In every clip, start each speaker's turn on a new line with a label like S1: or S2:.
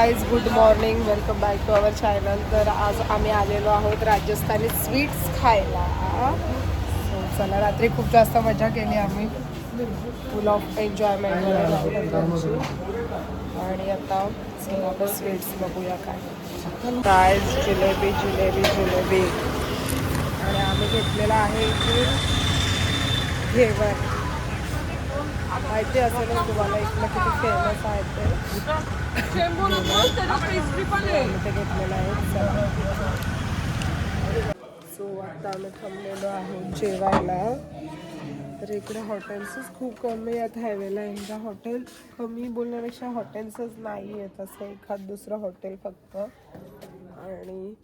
S1: Guys good morning, welcome back to our channel. तर आज आम्ही आलेलो आहोत राजस्थानी स्वीट्स खायला. So, चला, रात्री खूप जास्त मजा केली आम्ही, फुल ऑफ एन्जॉयमेंट वगैरे. आणि आता चला आता स्वीट्स बघूया काय. जिलेबी जिलेबी जिलेबी. आणि आम्ही घेतलेला आहे इथे घेवर. माहिती असेल तुम्हाला इथलं किती फेमस आहे ते. ते घेतलेलं आहे. सो आता आम्ही थांबलेलो आहोत जेवायला. तर इकडे हॉटेल्सच खूप कमी आहेत हायवेला. यांच्या हॉटेल कमी बोलण्यापेक्षा हॉटेल्सच नाही आहेत, असं एखाद दुसरं हॉटेल फक्त. आणि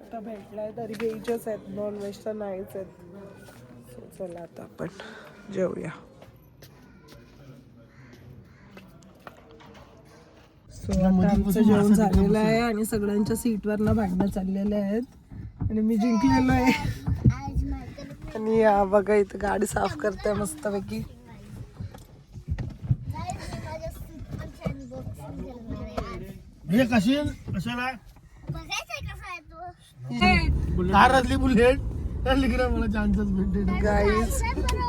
S1: आता भेटलाय तरी व्हेजच आहेत, नॉनव्हेज तर नाहीच आहेत. सो चला आता आपण जेवूया. सो आता आमचं जेवण झालेलं आहे आणि सगळ्यांच्या सीटवरनं भांडणं चाललेले आहेत आणि मी जिंकलेलो आहे. आणि बघा इथं गाडी साफ करते मस्तपैकी. गाईज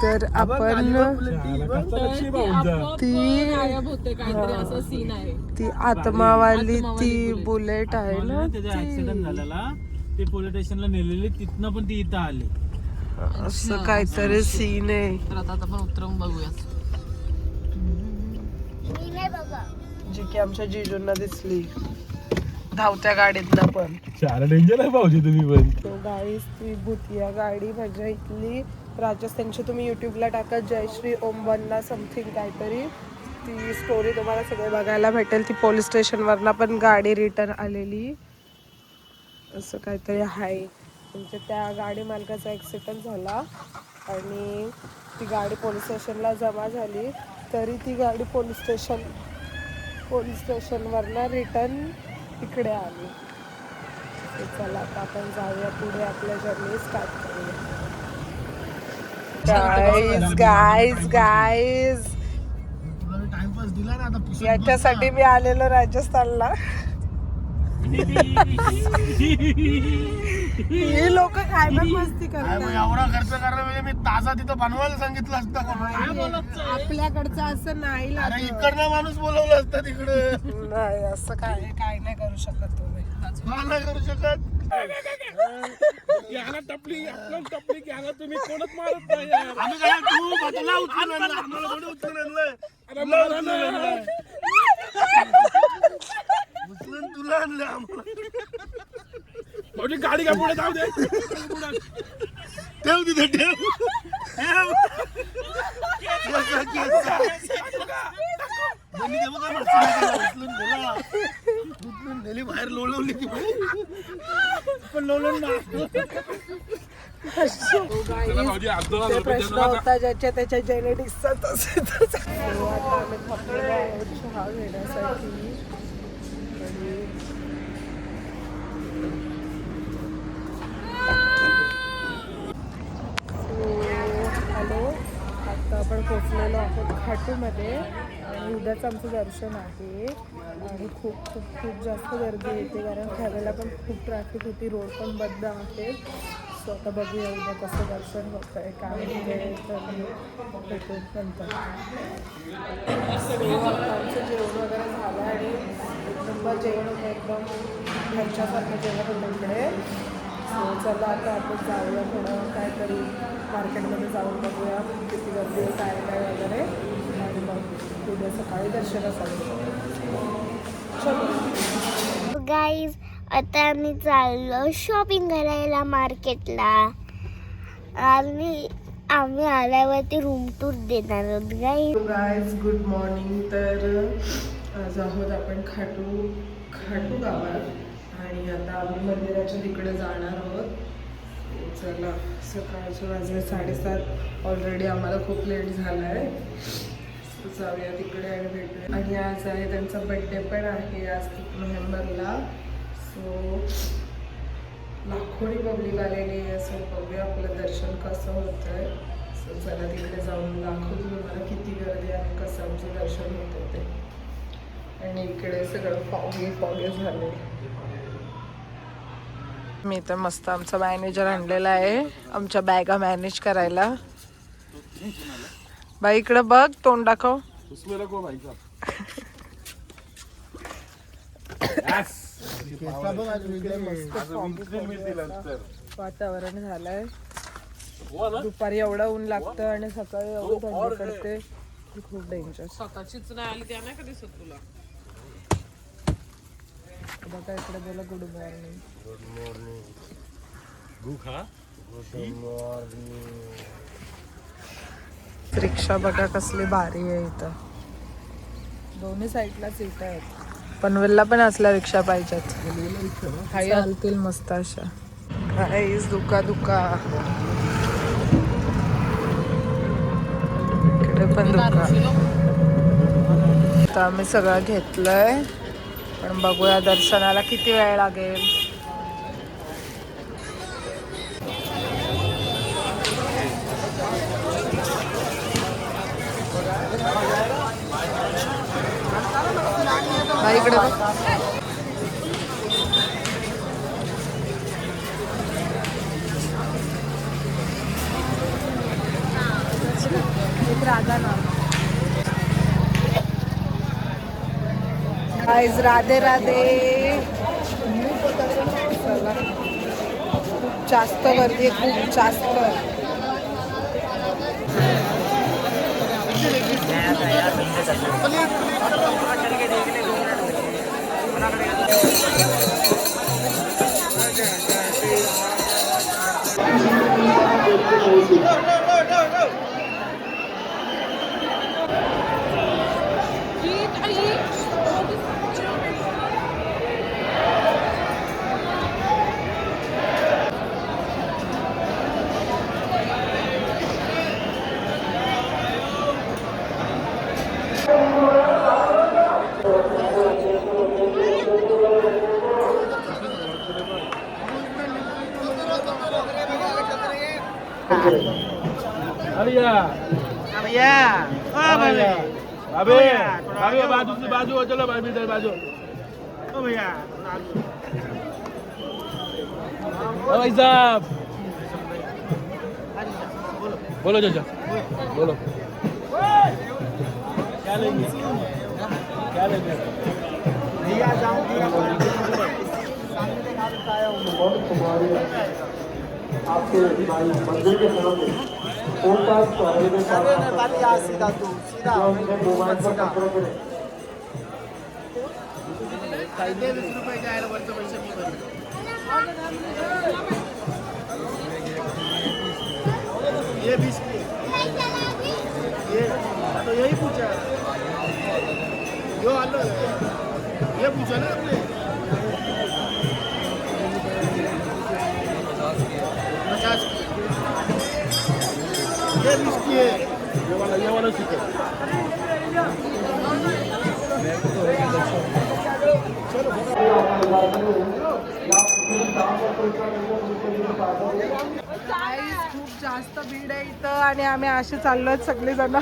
S1: तर आपण ती आत्मावाली ती बुलेट आहे ना,
S2: ऍक्सिडेंट झालेला ते पोलीस स्टेशनला नेलेली, तिथनं पण ती इथं आली.
S1: असं काहीतरी सीन आहे.
S3: तर आता आपण उतरवून बघूया.
S1: जी की आमच्या जिजूंना दिसली धावत्या गाडीतनं. पण
S2: चार डेंजर आहे भाऊजी तुम्ही पण.
S1: तो गाईस ती भूतिया गाडी म्हणजे इथली राजस्थानची. तुम्ही युट्यूबला टाका जयश्री ओम बन्ना समथिंग काहीतरी, ती स्टोरी तुम्हाला सगळे बघायला भेटेल. ती पोलीस स्टेशनवरनं पण गाडी रिटर्न आलेली असं काहीतरी आहे. म्हणजे त्या गाडी मालकाचा ॲक्सिडेंट झाला आणि ती गाडी पोलीस स्टेशनला जमा झाली, तरी ती गाडी पोलीस स्टेशनवरनं रिटर्न इकडे आली. चला आता आपण जाऊया पुढे, आपल्या जर्नी स्टार्ट करूया. गाईज
S2: टाइमपास दिला ना आता.
S1: याच्यासाठी मी आलेलो राजस्थानला. हे लोक काय पण मस्ती करतात.
S2: एवढा खर्च करणं म्हणजे मी ताजा तिथं बनवायला सांगितलं असतं.
S1: आपल्याकडचं असं नाही लागत.
S2: इकडनं माणूस बोलवलं असतं तिकडे.
S1: नाही असं काय नाही करू शकत तुम्ही.
S2: नाही करू शकत. याला टपली याला तुम्ही कोणच मारत नाही. आम्ही काय तू बदला उचलून आणलं, आम्हाला थोडी उचलून आणलं. उचलून तुला आणलं आम्हाला. गाडी का पुढे जाऊ दे. ठेव तिथे ठेव. उचलून नेली बाहेर, लोळवली ती पण लोळून ना.
S1: प्रश्न होता ज्याच्या त्याच्या जेनेटिक्सचा. आता आम्ही थांबलेलो आहोत चहा घेण्यासाठी. हॅलो, आता आपण पोचलेलो आहोत खाटूमध्ये आणि उद्याचं आमचं दर्शन आहे. आणि खूप खूप खूप जास्त गर्दी येते कारण त्यावेळेला पण खूप ट्रॅफिक होती, रोड पण बंद आहे. सो आता बघूया उद्या कसं दर्शन होतं आहे काय भेटू नंतर. आमचं जेवण वगैरे झालं आणि एक नंबर जेवण होतं, एकदम घरच्यासारखं जेवण होतं इकडे. सो चला आता आपण जाऊया थोडं काहीतरी मार्केटमध्ये जाऊन बघूया किती गर्दी आहे काय वगैरे, आणि मग उद्या सकाळी दर्शनासाठी. चलो
S4: गाईज, आता आम्ही चाललो शॉपिंग करायला मार्केटला. आणि आम्ही आल्यावरती रूम टूर देणार आहोत
S1: गाईज. Good morning. तर आज आहोत आपण खाटू गावात आणि आता आम्ही मंदिराच्या तिकडे जाणार आहोत. चला, सकाळचे वाजले 7:30. ऑलरेडी आम्हाला खूप लेट झाला आहे. जाऊया तिकडे आणि भेटूया. आणि आज आहे त्यांचा बड्डे पण आहे, आज 3 नोव्हेंबरला. सो लाखोनी पब्लिक आलेली आहे. सो बघूया आपलं दर्शन कसं होतं आहे. सो चला तिकडे जाऊन दाखवतो तुम्हाला किती गर्दी आहे, कसं आमचं दर्शन होतं ते. आणि इकडे सगळं फॉगे झाले. मी तर मस्त आमचा मॅनेजर आणलेला आहे आमच्या बॅगा मॅनेज करायला. बाई इकडे बघ, तोंड दाखव.
S2: उसमें रखो भाई साहब.
S1: वातावरण झालंय. दुपारी एवढं ऊन लागतं आणि सकाळी एवढं थंडी पडते. खूप डेंजर. स्वतःचीच नाही आली त्या नाही का दिसत तुला. बघा इकडे बोला good morning.
S2: Good morning. Good morning.
S1: रिक्षा बघा कसली भारी आहे इथं. दोन्ही साईडला सीट आहेत. पनवेलला पण असल्या रिक्षा पाहिजेत. चालतील मस्त अशा. काहीच दुका इकडे पण दुका. आता आम्ही सगळं घेतलंय पण बघूया दर्शनाला किती वेळ लागेल. इकडे राधे राधे. चला. खूप जास्त गर्दी आहे, खूप जास्त.
S2: बाजू चलो बाजू. भाई साहब बोलो चाचा बोलो. क्या लेंगे
S3: आपके मंदिर के सामने सीधा मोबाइल पर पकड़ो करें. ये 20 की ये तो यही पूछा जो आलो ये पूछा ना आपने 50 की ये 20 की है. ये वाला ठीक है.
S1: खूप जास्त भीड आहे इथं आणि आम्ही असे चाललोय सगळेजण.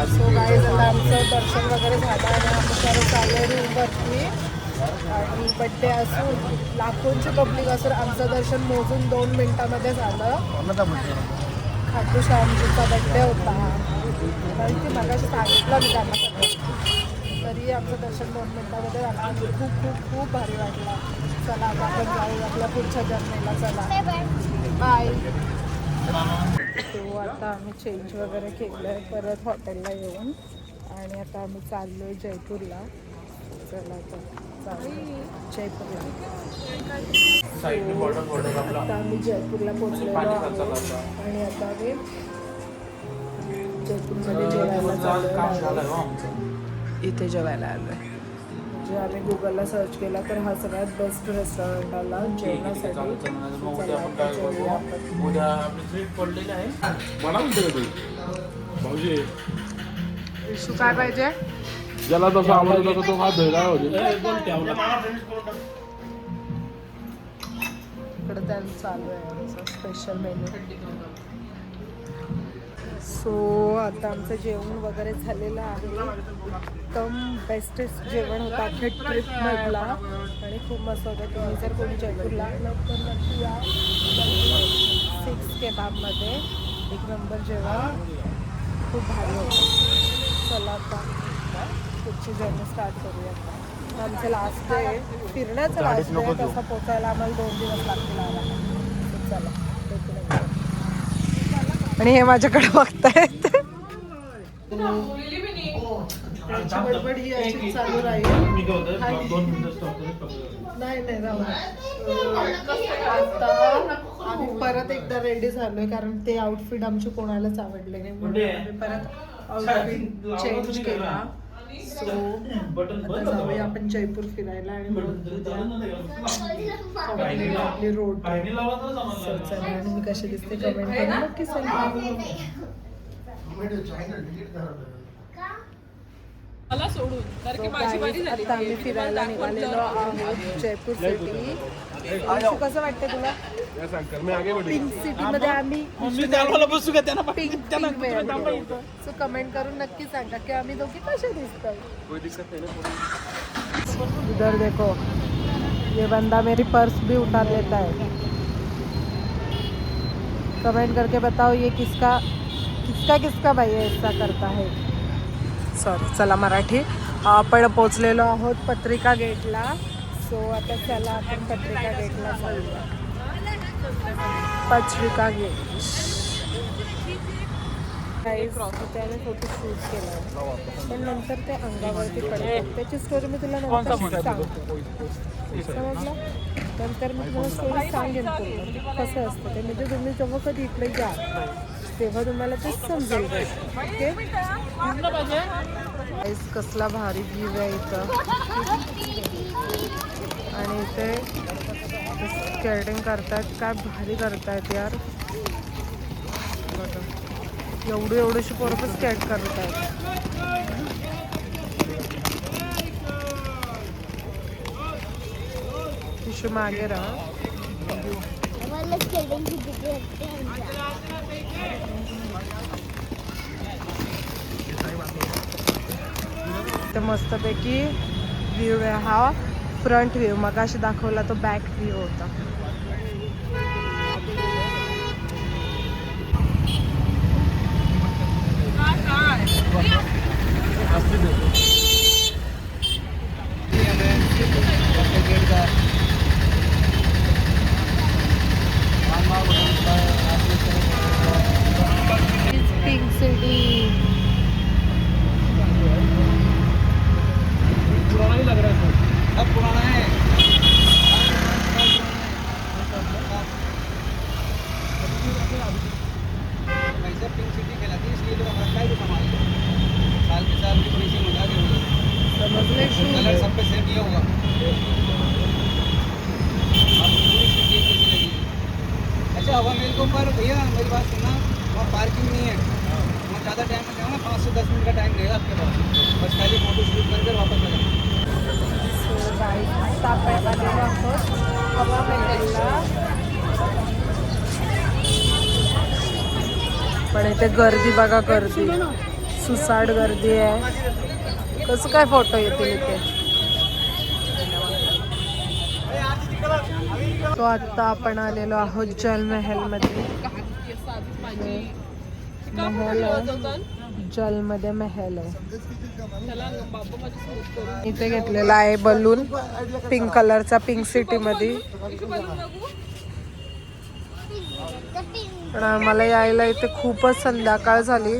S1: सो गाईज आता आमचं दर्शन वगैरे झालं आणि आम्ही परत चाललोय रूमवरती. आणि बड्डे असून लाखोंची पब्लिक असून आमचं दर्शन मोजून 2 मिनिटामध्ये झालं. खाटू श्यामजीचा बड्डे होता माहिती मगाशी सांगितलं मी त्यांना सगळं. तरी आमचं दर्शन 2 मिनिटामध्ये झालं आणि खूप खूप खूप भारी वाटलं. चला आता आपण जाऊ आपल्या पुढच्या जर्नीला. चला बाय. तो आता आम्ही चेंज वगैरे केलं आहे परत हॉटेलला येऊन आणि आता आम्ही चाललो आहे जयपूरला. चला आता चालू जयपूरला. आता आम्ही जयपूरला पोचलेलो आहोत आणि आता आम्ही जयपूरमध्ये जेवायला चाललो. इथे जेवायला आलो आहे. म्हणजे आम्ही गुगलला सर्च केला तर हा सगळ्यात बेस्ट रेस्टॉरंट आला जेवणासाठी.
S2: भाऊजी
S1: विशू काय पाहिजे?
S2: ज्याला जसं आवडत तसं तो हा धैर्य होते.
S1: इकडे तिकडं त्यांचं चालू आहे स्पेशल मेन्यू. सो आता आमचं जेवण वगैरे झालेलं आहे. एकदम बेस्टेस्ट जेवण होतं अख्ख्या ट्रिपमधला आणि खूप मस्त होतं. तुम्ही जर कोणी जयपूरला आलात तर नक्की या. 6 केबाबमध्ये एक नंबर जेवण खूप भारी होतं. चला आता पुढची जर्नी स्टार्ट करूया. आमचं लास्ट डे फिरण्याचं लास्ट डे तसं पोचायला आम्हाला 2 दिवस लागतील आला. चला आणि हे माझ्याकडे बघतायत. त्यांची बडबड ही अशी चालू राहील. नाही नाही जाऊ. आता आम्ही परत एकदा रेडी झालोय कारण ते आउटफिट आमचे कोणालाच आवडले नाही म्हणून आम्ही परत आउटफिट चेंज केला. सो आता जाऊया आपण जयपूर फिरायला आणि आपली रोड. चला आणि मी कशी दिसते कमेंट करून नक्की सांगा. आता आम्ही फिरायला निघालेलो आहोत जयपूर सिटी. कसं वाटतं तुला? पिंक सिटी मध्ये आम्ही सो कमेंट करून नक्की सांगा की आम्ही दोघी कसे दिसतो. इधर देखो ये बंदा मेरी पर्स भी उठा लेता है. कमेंट करके बताओ ये किसका भाई ऐसा करता है. सॉरी चला मराठी. आपण पोचलेलो आहोत पत्रिका गेटला. सो आता चला आपण पत्रिका गेटला जाऊया. पत्रिका गेट त्याने फोटो शूट केला पण नंतर ते अंगावरती पडतात. त्याची स्टोरी मी तुला नंतर सांगतो. समजलं? नंतर मी तुम्हाला स्टोरी सांगेन पूर्ण कसं असतं ते. म्हणजे तुम्ही जेव्हा कधी इकडे जा तेव्हा तुम्हाला ते समजेल. ओके कसला भारी व्ह्यू आहे इथं. आणि इथे स्केटिंग करतायत. काय भारी करतायत यार. एवढीशी पोरं पण स्केट करत आहेत. तिशी मागे राहा. तर मस्तपैकी व्ह्यू आहे हा. फ्रंट व्ह्यू मगाशी दाखवला तो बॅक व्ह्यू होता. पिंक सिटी
S2: पुराना ही लग रहा है. सब पुराना है. वैसे पिंक सिटी कहलाती है इसलिए लोग हमारा भी कमा लेते हैं. साल के साल की फिनिशिंग उठा के
S1: समजले.
S2: कलर सब पे सेम ये होगा. आप पूरी सिटी एक जैसी लगेगी. अच्छा हवा महल के ऊपर भैया मेरी बात सुनना वहाँ पार्किंग नहीं है. वहाँ ज़्यादा टाइम में जाओ ना 5 से 10 मिनट का टाइम रहेगा आपके पास. बस खाली फोटो शूट करके वापस आ जाओ.
S1: आता आपण आलेलो आहोत हवा महलला. पण इथे गर्दी बघा. गर्दी सुसाट गर्दी आहे. कसं काय फोटो येतील इथे. तो आता आपण आलेलो आहोत जल महल मध्ये. महल जल मध्ये महल आहे. इथे घेतलेला आहे बलून पिंक कलरचा. पिंक सिटी मध्ये पण आम्हाला यायला इथे खूपच संध्याकाळ झाली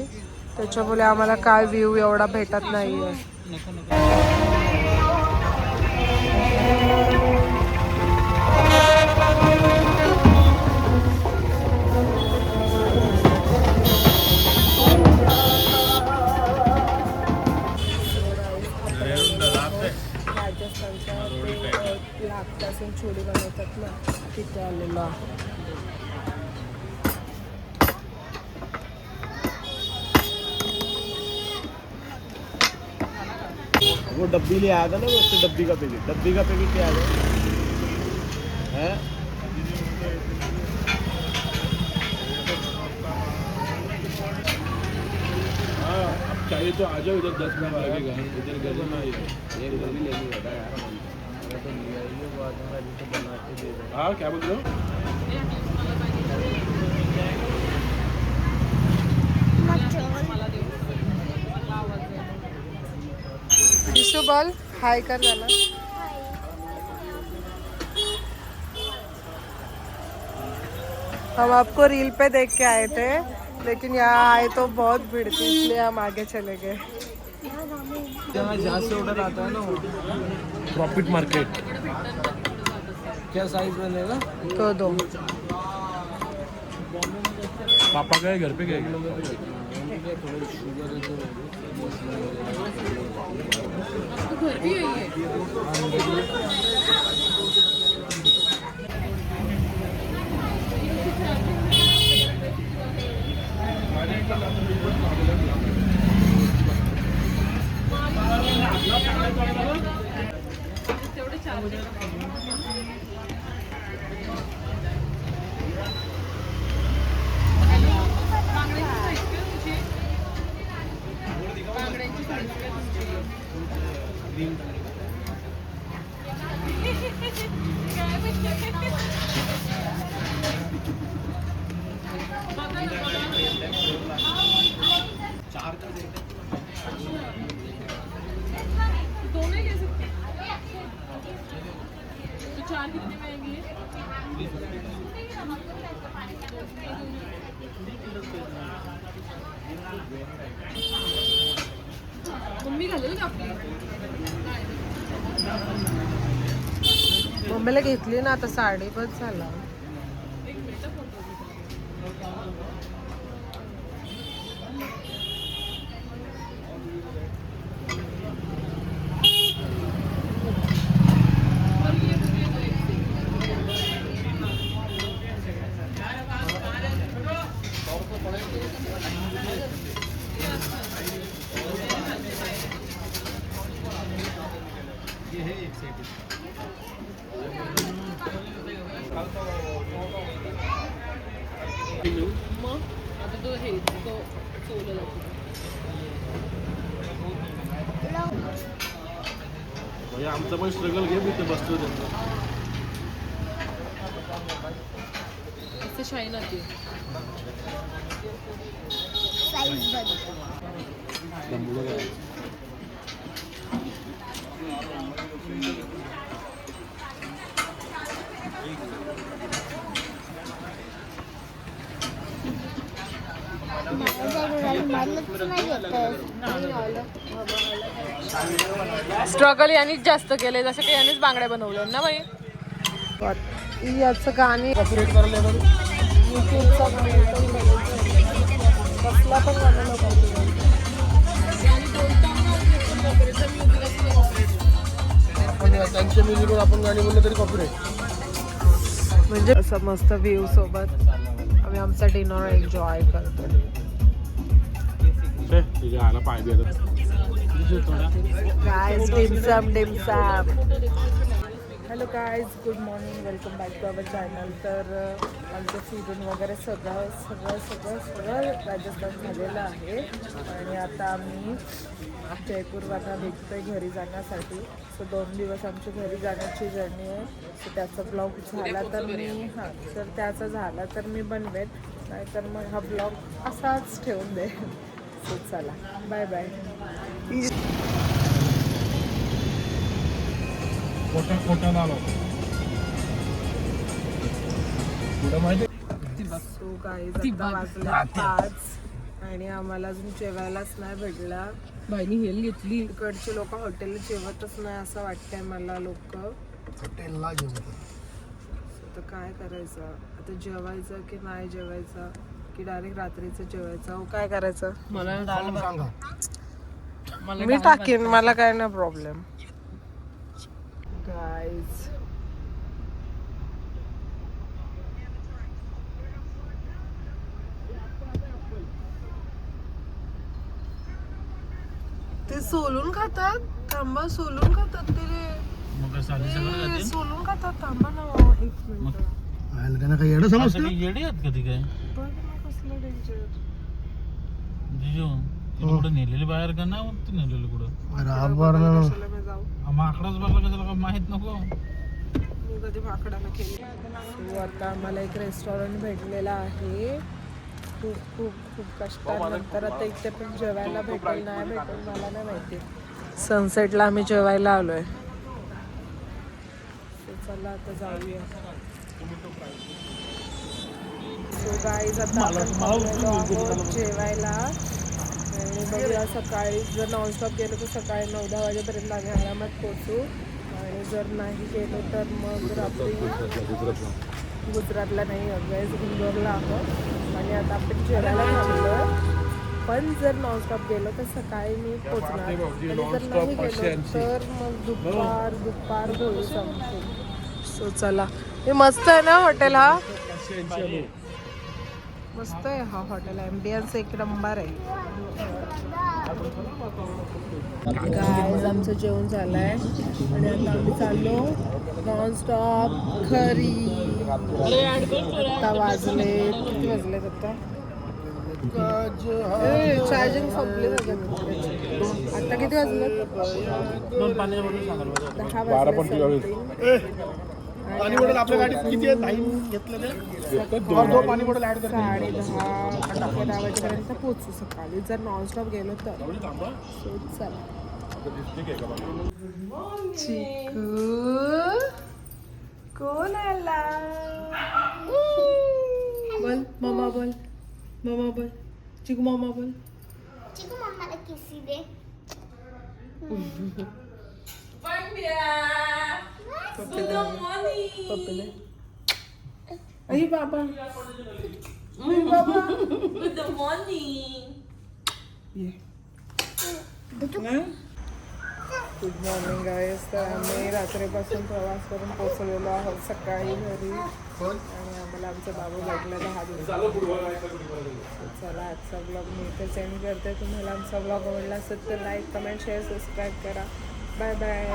S1: त्याच्यामुळे आम्हाला काय व्ह्यू एवढा भेटत नाहीये. लाकडापासून छोडी बनवतात ना तिथे आलेलो आहे.
S2: वो डब्बी ले आया था ना. वो डब्बी का पैकेट क्या आ गया है.
S5: चाहिए तो आ जाओ इधर 10 मिनट लगेगा इधर गजब नहीं है हाँ क्या बोल रहे हो
S1: विशु बोल हाय कर झाला हम आपको रील पे देख के आए थे लेकिन यहाँ आए तो बहुत भीड़ थी इसलिए हम आगे चले गए
S2: जहाँ से ऑर्डर आता है ना वो
S5: प्रॉफिट मार्केट
S2: क्या साइज बनेगा
S1: तो दो
S5: पापा गए घर पे गए
S2: थोड़ा शुगर है
S1: मम्मीला घेतली ना आता साडी बस झाला
S5: भैया आमचा पण स्ट्रगल घे मी ते बसतो त्यांचं
S1: शाईन आती
S4: साईज बघ
S1: स्ट्रगल यांनीच जास्त केले जसं की यांनीच बांगड्या बनवल्या ना बाई याचं गाणी
S5: कॉपरेट करायला
S1: कसला पण गाणं
S5: आपण त्यांच्या म्युझिकवर आपण गाणी बोललं तरी कॉपरेट
S1: म्हणजे असं मस्त व्ह्यू सोबत आम्ही आमचा डिनर एन्जॉय करतो
S5: तुझ्या आला पाहिजे
S1: गाइस डिमसम hello guys good morning welcome back to our channel तर आमचं फिरून वगैरे सगळं राजस्थान झालेलं आहे आणि आता आम्ही जयपूरवरून निघतोय घरी जाण्यासाठी सो 2 दिवस आमची घरी जाण्याची जर्नी आहे सो त्याचा ब्लॉग झाला तर त्याचा झाला तर मी बनवेन नाहीतर मग हा ब्लॉग असाच ठेवून दे सो चला बाय बाय
S5: कोटा आलो
S1: सो गाईज आता वाजले 5 आणि आम्हाला अजून जेवायलाच नाही भेटला बाईनी हेल घेतली इकडचे लोक हॉटेल जेवतच नाही असं वाटतंय मला लोक
S2: हॉटेलला जेवत
S1: तर काय करायचं आता जेवायचं की नाही जेवायचं की डायरेक्ट रात्रीचं जेवायचं काय करायचं
S2: मला सांगा
S1: मी टाकेन मला काय ना प्रॉब्लेम गाईज ते सोलून खातात थांबा सोलून खातात ते सोलून खातात थांबा ना 1 मिनिट
S2: त्यांना काही येडं समजतं
S5: येडे आहेत कधी काय
S1: बघ ना कसलं डेंजर
S5: जिजू
S6: तिला कुठं नेलेली बाहेर का नाही होत नेलेली कुठं
S1: कशाला मी जाऊ
S6: माकडाच भरला का त्याला काय माहित नको
S1: मी कधी भाकडाला केली. So, आता आम्हाला एक रेस्टॉरंट भेटलेला आहे. खूप खूप खूप कष्टानंतर आता इथे पण जेवायला भेटेल नाही भेटेल मला नाही माहिती. सनसेटला आम्ही जेवायला आलोय. So, चला आता जाऊया. सो गाईज आता आपण थांबलेलो आहोत जेवायला आणि बघूया सकाळी जर नॉनस्टॉप गेलो तर सकाळी 9-10 वाजेपर्यंत आम्ही आरामात पोहोचू आणि जर नाही गेलो तर मग रात्री गुजरातला नाही अगेज इंदोरला आहोत आणि आता आपण जेवायला थांबलो. पण जर नॉनस्टॉप गेलो तर सकाळी मी पोचणार आणि जर नाही गेलो तर मग दुपार होईल संपून. सो चला. हे मस्त आहे ना हॉटेल हा मस्त आहे हा हॉटेल. ॲम्बियन्स एक नंबर आहे. गाईज आमचं जेवण झालं आहे आणि आता आम्ही चाललो नॉनस्टॉप खरी. आता वाजले किती वाजलेत आता चार्जिंग संपली आता किती वाजलेत 10 वाजले.
S5: पाणी बॉटल आपल्या गाडीत किती आहे? 9 घेतलं ते और 2 पाणी बॉटल ऍड कर.
S1: 10:30 वाजेपर्यंत पोहोचू सकाळी जर नॉनस्टॉप गेलो तर. So, चला. चिकू कोण आला? बोल मम्मा बोल मम्मा बोल चिकू मम्मा बोल.
S4: चिकू मम्माला किसी दे.
S1: पप्पीला आई बाबा
S3: Good morning.
S1: Good morning guys. तर आम्ही रात्रीपासून प्रवास करून पोहोचलेलो आहोत सकाळी घरी आणि आम्हाला आमचा बाबू भेटला 10 दिवस. चला आजचा ब्लॉग मी इथे सेंड करते. तुम्हाला आमचा ब्लॉग आवडला असेल तर लाईक कमेंट शेअर सबस्क्राईब करा. Bye bye.